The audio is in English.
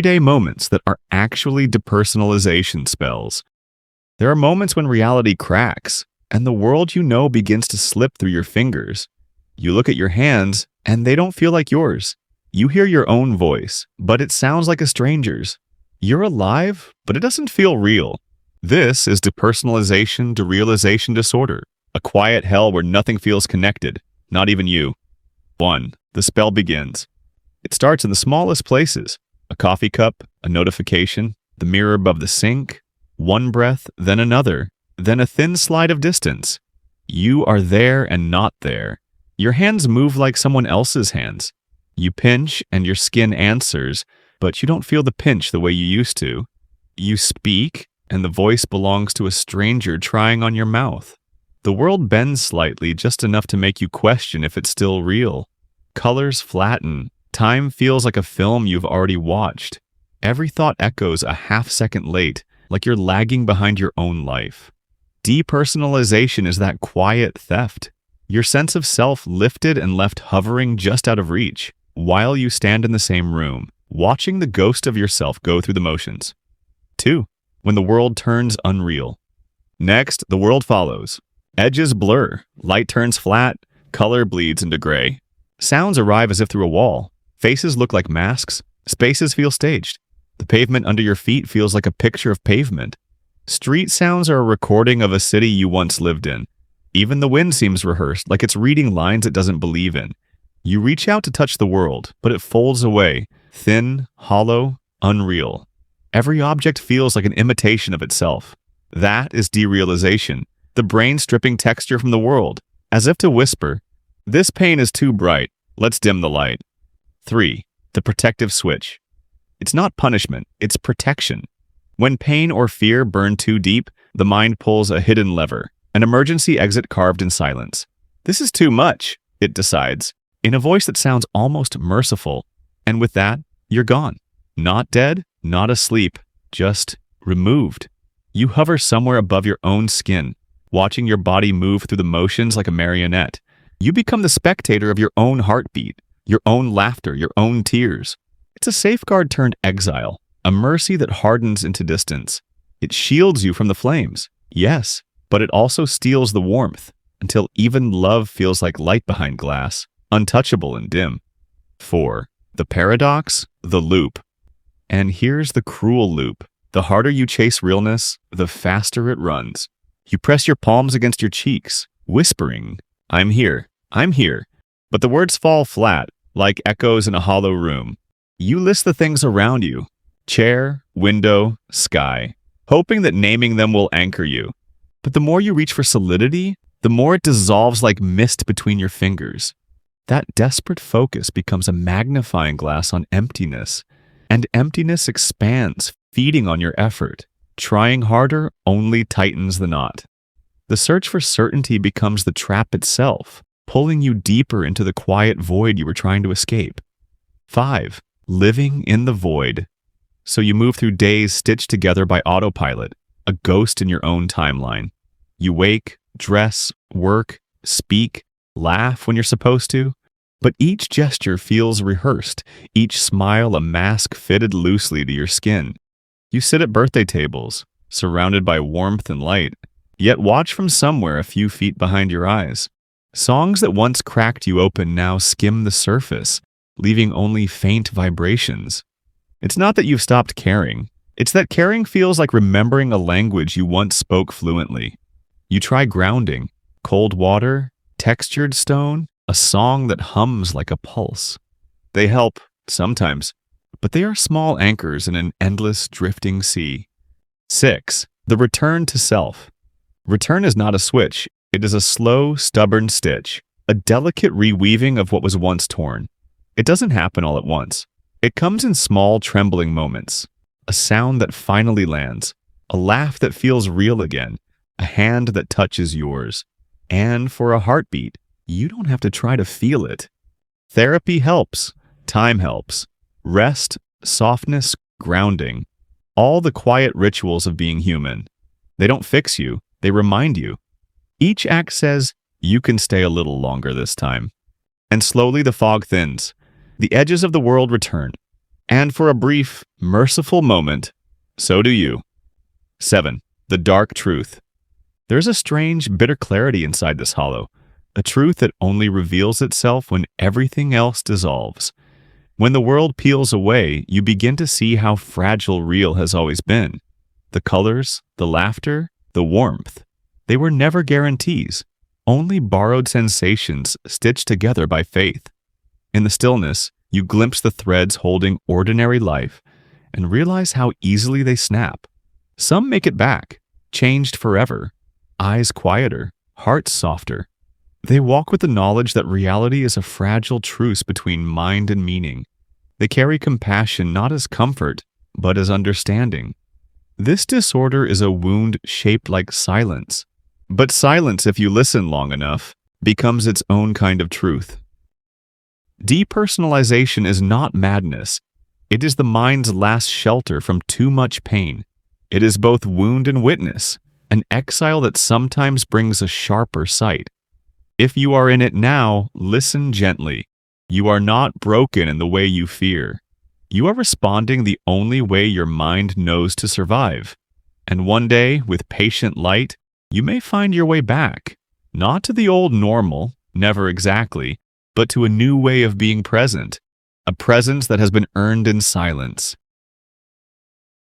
everyday moments that are actually depersonalization spells. There are moments when reality cracks, and the world you know begins to slip through your fingers. You look at your hands, and they don't feel like yours. You hear your own voice, but it sounds like a stranger's. You're alive, but it doesn't feel real. This is Depersonalization Derealization Disorder, a quiet hell where nothing feels connected, not even you. 1. The spell begins. It starts in the smallest places: a coffee cup, a notification, the mirror above the sink, one breath, then another, then a thin slide of distance. You are there and not there. Your hands move like someone else's hands. You pinch and your skin answers, but you don't feel the pinch the way you used to. You speak, and the voice belongs to a stranger trying on your mouth. The world bends slightly, just enough to make you question if it's still real. Colors flatten. Time feels like a film you've already watched. Every thought echoes a half-second late, like you're lagging behind your own life. Depersonalization is that quiet theft. Your sense of self lifted and left hovering just out of reach, while you stand in the same room, watching the ghost of yourself go through the motions. 2. When the world turns unreal. Next, the world follows. Edges blur, light turns flat, color bleeds into gray. Sounds arrive as if through a wall. Faces look like masks. Spaces feel staged. The pavement under your feet feels like a picture of pavement. Street sounds are a recording of a city you once lived in. Even the wind seems rehearsed, like it's reading lines it doesn't believe in. You reach out to touch the world, but it folds away, thin, hollow, unreal. Every object feels like an imitation of itself. That is derealization, the brain stripping texture from the world, as if to whisper, "This pain is too bright, let's dim the light." 3. The protective switch. It's not punishment, it's protection. When pain or fear burn too deep, the mind pulls a hidden lever, an emergency exit carved in silence. "This is too much," it decides, in a voice that sounds almost merciful. And with that, you're gone. Not dead, not asleep, just removed. You hover somewhere above your own skin, watching your body move through the motions like a marionette. You become the spectator of your own heartbeat, your own laughter, your own tears. It's a safeguard turned exile, a mercy that hardens into distance. It shields you from the flames, yes, but it also steals the warmth, until even love feels like light behind glass, untouchable and dim. 4. The paradox, the loop. And here's the cruel loop. The harder you chase realness, the faster it runs. You press your palms against your cheeks, whispering, I'm here. But the words fall flat, like echoes in a hollow room. You list the things around you: chair, window, sky, hoping that naming them will anchor you. But the more you reach for solidity, the more it dissolves like mist between your fingers. That desperate focus becomes a magnifying glass on emptiness, and emptiness expands, feeding on your effort. Trying harder only tightens the knot. The search for certainty becomes the trap itself, pulling you deeper into the quiet void you were trying to escape. 5. Living in the void. So you move through days stitched together by autopilot, a ghost in your own timeline. You wake, dress, work, speak, laugh when you're supposed to, but each gesture feels rehearsed, each smile a mask fitted loosely to your skin. You sit at birthday tables, surrounded by warmth and light, yet watch from somewhere a few feet behind your eyes. Songs that once cracked you open now skim the surface, leaving only faint vibrations. It's not that you've stopped caring. It's that caring feels like remembering a language you once spoke fluently. You try grounding, cold water, textured stone, a song that hums like a pulse. They help, sometimes, but they are small anchors in an endless drifting sea. 6. The return to self. Return is not a switch. It is a slow, stubborn stitch, a delicate reweaving of what was once torn. It doesn't happen all at once. It comes in small, trembling moments. A sound that finally lands, a laugh that feels real again, a hand that touches yours. And for a heartbeat, you don't have to try to feel it. Therapy helps. Time helps. Rest, softness, grounding. All the quiet rituals of being human. They don't fix you. They remind you. Each act says, you can stay a little longer this time. And slowly the fog thins. The edges of the world return. And for a brief, merciful moment, so do you. 7. The dark truth. There's a strange, bitter clarity inside this hollow, a truth that only reveals itself when everything else dissolves. When the world peels away, you begin to see how fragile real has always been. The colors, the laughter, the warmth. They were never guarantees, only borrowed sensations stitched together by faith. In the stillness, you glimpse the threads holding ordinary life and realize how easily they snap. Some make it back, changed forever, eyes quieter, hearts softer. They walk with the knowledge that reality is a fragile truce between mind and meaning. They carry compassion not as comfort, but as understanding. This disorder is a wound shaped like silence. But silence, if you listen long enough, becomes its own kind of truth. Depersonalization is not madness. It is the mind's last shelter from too much pain. It is both wound and witness, an exile that sometimes brings a sharper sight. If you are in it now, listen gently. You are not broken in the way you fear. You are responding the only way your mind knows to survive. And one day, with patient light, you may find your way back, not to the old normal, never exactly, but to a new way of being present, a presence that has been earned in silence.